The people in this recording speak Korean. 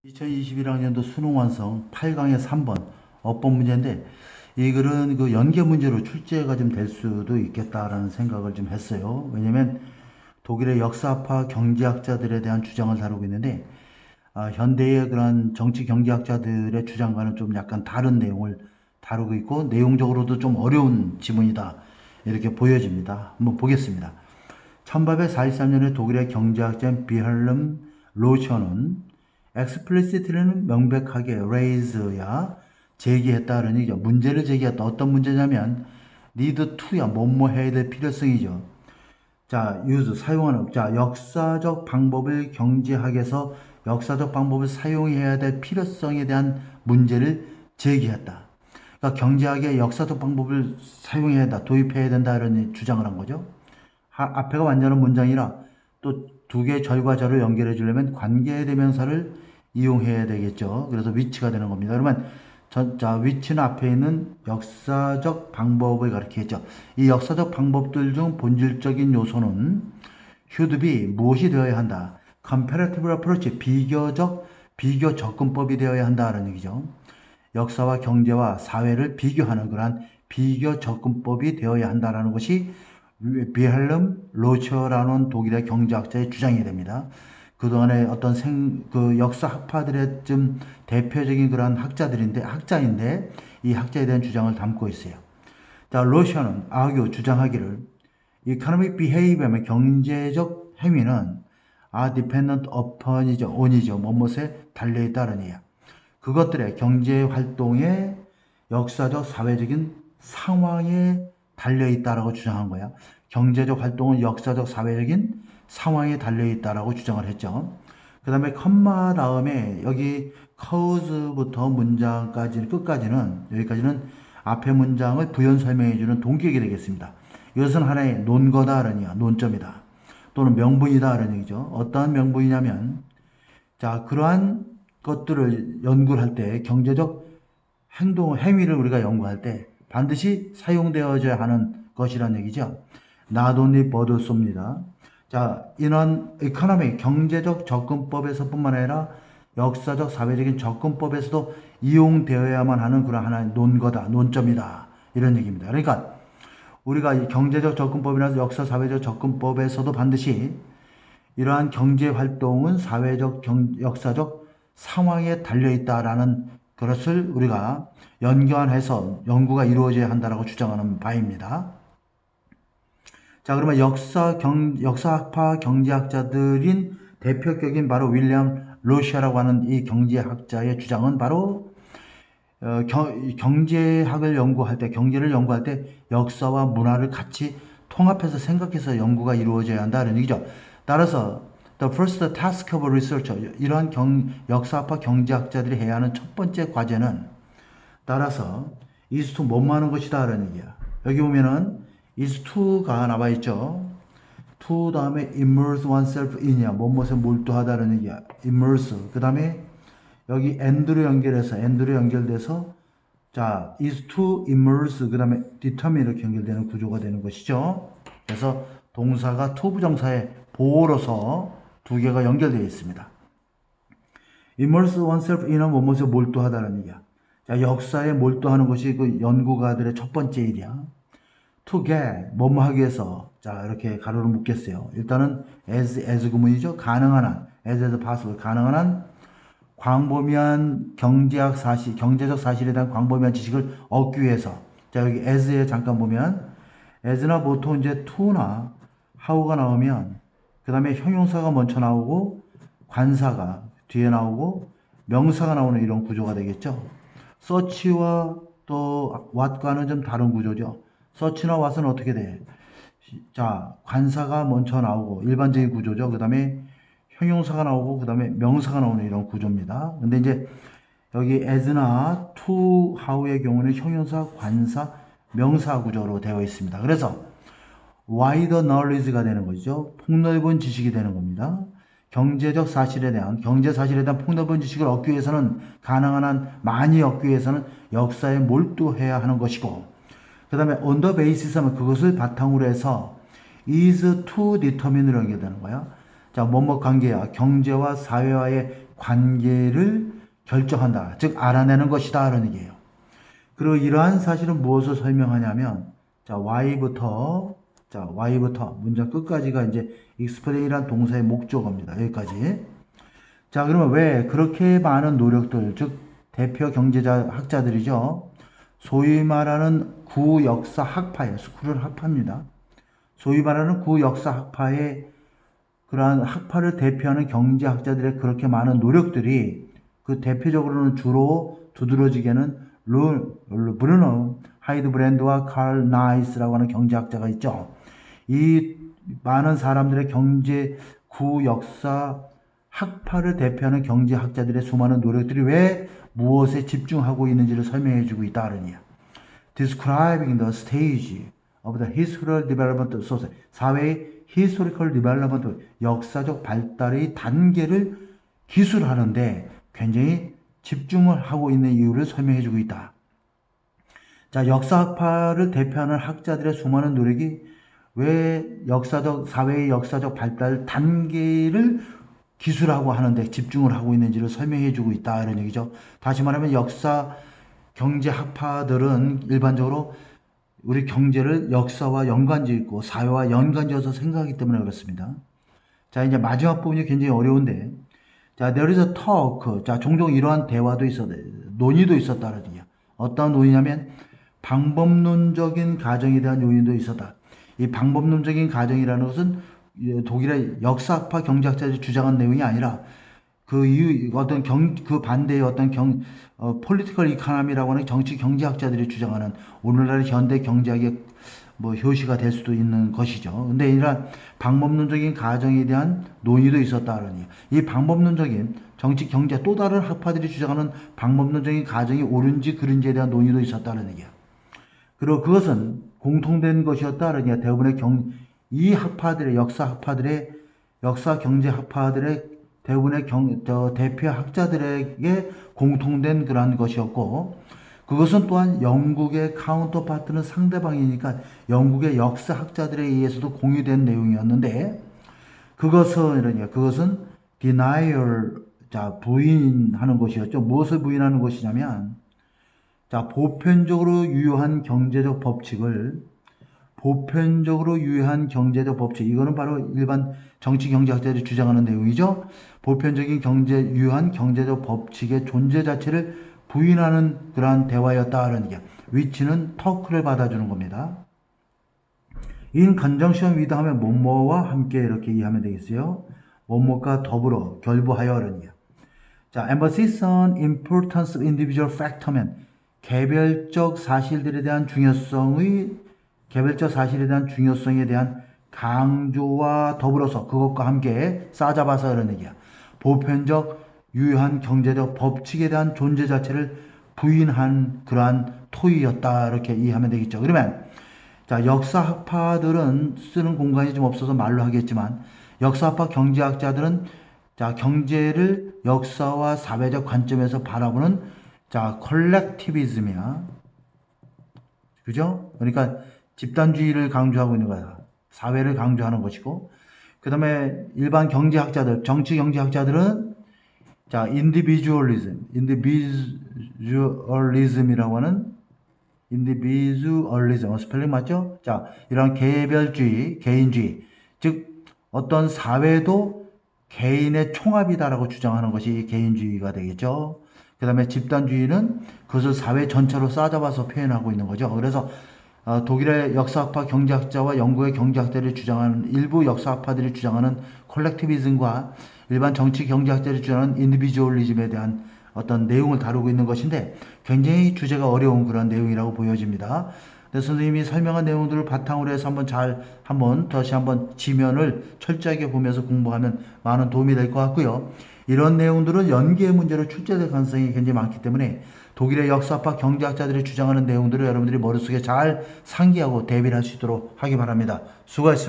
2021학년도 수능 완성 8강의 3번 어법 문제인데 이 글은 그 연계 문제로 출제가 좀 될 수도 있겠다라는 생각을 좀 했어요. 왜냐면 독일의 역사파 경제학자들에 대한 주장을 다루고 있는데 현대의 그런 정치 경제학자들의 주장과는 좀 약간 다른 내용을 다루고 있고 내용적으로도 좀 어려운 지문이다 이렇게 보여집니다. 한번 보겠습니다. 1843년에 독일의 경제학자인 비헬름 로셔는 explicitly는 명백하게 raise야 제기했다는 얘기죠. 문제를 제기했다. 어떤 문제냐면 need to야 뭐뭐 해야 될 필요성이죠. 자, use 사용하는 자 역사적 방법을 경제학에서 역사적 방법을 사용해야 될 필요성에 대한 문제를 제기했다. 그러니까 경제학의 역사적 방법을 사용해야 한다, 도입해야 된다 이런 주장을 한 거죠. 앞에가 완전한 문장이라 또 두 개의 절과 절을 연결해 주려면 관계대명사를 이용해야 되겠죠. 그래서 which가 되는 겁니다. 그러면 자, which는 앞에 있는 역사적 방법을 가리키겠죠. 이 역사적 방법들 중 본질적인 요소는 should be 무엇이 되어야 한다. comparative approach 비교 접근법이 되어야 한다는 얘기죠. 역사와 경제와 사회를 비교하는 그러한 비교 접근법이 되어야 한다는 것이 비헬름 로처라는 독일의 경제학자의 주장이 됩니다. 그동안에 어떤 그 역사 학파들의 좀 대표적인 그런 학자인데 이 학자에 대한 주장을 담고 있어요. 자, 로셔는 주장하기를 economic behavior면 경제적 행위는 dependent on이죠. 뭐뭇에 달려있다는 이야. 그것들의 경제 활동의 역사적 사회적인 상황에 달려있다라고 주장한 거야. 경제적 활동은 역사적 사회적인 상황에 달려있다라고 주장을 했죠. 그 다음에 컴마 다음에 여기 cause부터 문장까지 끝까지는 여기까지는 앞에 문장을 부연 설명해주는 동격이 되겠습니다. 이것은 하나의 논거다라는 논점이다. 또는 명분이다라는 얘기죠. 어떠한 명분이냐면 자, 그러한 것들을 연구를 할 때 경제적 행위를 우리가 연구할 때 반드시 사용되어져야 하는 것이란 얘기죠. Not only but also입니다. 자, 이런 economic 경제적 접근법에서 뿐만 아니라 역사적 사회적인 접근법에서도 이용되어야만 하는 그런 하나의 논거다, 논점이다 이런 얘기입니다. 그러니까 우리가 경제적 접근법이나 역사 사회적 접근법에서도 반드시 이러한 경제 활동은 사회적 역사적 상황에 달려있다라는 그것을 우리가 연관해서 연구가 이루어져야 한다라고 주장하는 바입니다. 자, 그러면 역사학파 경제학자들인 대표격인 바로 윌리엄 로시아라고 하는 이 경제학자의 주장은 바로 경제학을 연구할 때, 경제를 연구할 때 역사와 문화를 같이 통합해서 생각해서 연구가 이루어져야 한다는 얘기죠. 따라서 the first task of a researcher, 이러한 역사학파 경제학자들이 해야 하는 첫 번째 과제는 따라서 is to 뭐뭐 하는 것이다 라는 얘기야. 여기 보면은 is to가 나와 있죠. to 다음에 immerse oneself in이야. 뭐뭐에 몰두하다라는 얘기야. immerse. 그 다음에 여기 and로 연결돼서 자, is to immerse 그 다음에 determine 이렇게 연결되는 구조가 되는 것이죠. 그래서 동사가 to 부정사의 보어로서 두 개가 연결되어 있습니다. immerse oneself in은 뭐뭐에 몰두하다라는 얘기야. 자, 역사에 몰두하는 것이 그 연구가들의 첫 번째 일이야. to get, 뭐뭐 하기 위해서. 자, 이렇게 가로로 묶겠어요. 일단은 as 구문이죠. 가능한 한, as possible, 가능한 한 광범위한 경제적 사실에 대한 광범위한 지식을 얻기 위해서. 자, 여기 as에 잠깐 보면, as나 보통 이제 to나 how가 나오면, 그 다음에 형용사가 먼저 나오고, 관사가 뒤에 나오고, 명사가 나오는 이런 구조가 되겠죠. search와 또 what과는 좀 다른 구조죠. search나 what은 어떻게 돼? 자, 관사가 먼저 나오고, 일반적인 구조죠. 그 다음에 형용사가 나오고 그 다음에 명사가 나오는 이런 구조입니다. 근데 이제 여기 as나 to, how의 경우는 형용사, 관사, 명사 구조로 되어 있습니다. 그래서 wider knowledge가 되는 거죠. 폭넓은 지식이 되는 겁니다. 경제 사실에 대한 폭넓은 지식을 얻기 위해서는 가능한 한 많이 얻기 위해서는 역사에 몰두해야 하는 것이고 그 다음에 on the basis 하면 그것을 바탕으로 해서 is to determine으로 연결되는 거야. 자, 뭐뭐 관계야. 경제와 사회와의 관계를 결정한다. 즉 알아내는 것이다 라는 얘기예요. 그리고 이러한 사실은 무엇을 설명하냐면 Y부터 문장 끝까지가 이제 explain이란 동사의 목적어입니다. 여기까지. 자, 그러면 왜 그렇게 많은 노력들, 즉 대표 경제자 학자들이죠. 소위 말하는 구역사 학파예요. 스쿨은 학파입니다. 소위 말하는 구역사 학파의 그러한 학파를 대표하는 경제학자들의 그렇게 많은 노력들이 그 대표적으로는 주로 두드러지게는 브루노 하이드브랜드와 칼 나이스라고 하는 경제학자가 있죠. 이 많은 사람들의 경제 구역사 학파를 대표하는 경제학자들의 수많은 노력들이 왜 무엇에 집중하고 있는지를 설명해주고 있다는 이야. Describing the stage of the historical development of society. 사회의 historical development, 역사적 발달의 단계를 기술하는데 굉장히 집중을 하고 있는 이유를 설명해주고 있다. 자, 역사학파를 대표하는 학자들의 수많은 노력이 왜 사회의 역사적 발달 단계를 기술하고 하는데 집중을 하고 있는지를 설명해주고 있다 이런 얘기죠. 다시 말하면 역사 경제학파들은 일반적으로 우리 경제를 역사와 연관지었고 사회와 연관지어서 생각하기 때문에 그렇습니다. 자, 이제 마지막 부분이 굉장히 어려운데, 자, there is a talk. 자, 종종 이러한 대화도 논의도 있었다는 얘기야. 어떤 논의냐면 방법론적인 가정에 대한 논의도 있었다. 이 방법론적인 가정이라는 것은 독일의 역사학파 경제학자들이 주장한 내용이 아니라 그 반대의 political economy라고 하는 정치 경제학자들이 주장하는 오늘날의 현대 경제학의 효시가 될 수도 있는 것이죠. 근데 이런 방법론적인 가정에 대한 논의도 있었다는 이 방법론적인 정치 경제 또 다른 학파들이 주장하는 방법론적인 가정이 옳은지 그른지에 대한 논의도 있었다는 얘기야. 그리고 그것은 공통된 것이었다는 얘기야. 대부분의 이 학파들의 역사 경제 학파들의 대부분의 대표 학자들에게 공통된 그러한 것이었고, 그것은 또한 영국의 카운터파트는 상대방이니까 영국의 역사학자들에 의해서도 공유된 내용이었는데, 그것은 denial, 부인하는 것이었죠. 무엇을 부인하는 것이냐면, 보편적으로 유효한 경제적 법칙, 이거는 바로 일반 정치 경제학자들이 주장하는 내용이죠. 보편적인 유효한 경제적 법칙의 존재 자체를 부인하는 그러한 대화였다라는 게, 위치는 터크를 받아주는 겁니다. In conjunction with 하면 뭐뭐와 함께 이렇게 이해하면 되겠어요. 뭐뭐과 더불어 결부하여라는 게. 자, emphasis on importance of individual factor면 개별적 사실에 대한 중요성에 대한 강조와 더불어서 그것과 함께 싸잡아서 이런 얘기야. 보편적 유효한 경제적 법칙에 대한 존재 자체를 부인한 그러한 토의였다 이렇게 이해하면 되겠죠. 그러면 역사학파들은 쓰는 공간이 좀 없어서 말로 하겠지만 역사학파 경제학자들은 경제를 역사와 사회적 관점에서 바라보는 컬렉티비즘이야. 그죠? 그러니까 집단주의를 강조하고 있는 거야. 사회를 강조하는 것이고, 그 다음에 일반 경제학자들, 정치 경제학자들은 인디비주얼리즘이라고 하는 스펠링 맞죠? 이런 개별주의, 개인주의, 즉 어떤 사회도 개인의 총합이다라고 주장하는 것이 개인주의가 되겠죠. 그 다음에 집단주의는 그것을 사회 전체로 싸잡아서 표현하고 있는 거죠. 그래서 독일의 역사학파 경제학자와 영국의 경제학자들이 주장하는 일부 역사학파들이 주장하는 콜렉티비즘과 일반 정치 경제학자들이 주장하는 인디비주얼리즘에 대한 어떤 내용을 다루고 있는 것인데 굉장히 주제가 어려운 그런 내용이라고 보여집니다. 근데 선생님이 설명한 내용들을 바탕으로 해서 다시 한번 지면을 철저하게 보면서 공부하면 많은 도움이 될 것 같고요. 이런 내용들은 연계 문제로 출제될 가능성이 굉장히 많기 때문에 독일의 역사학파 경제학자들이 주장하는 내용들을 여러분들이 머릿속에 잘 상기하고 대비를 할 수 있도록 하기 바랍니다. 수고하셨습니다.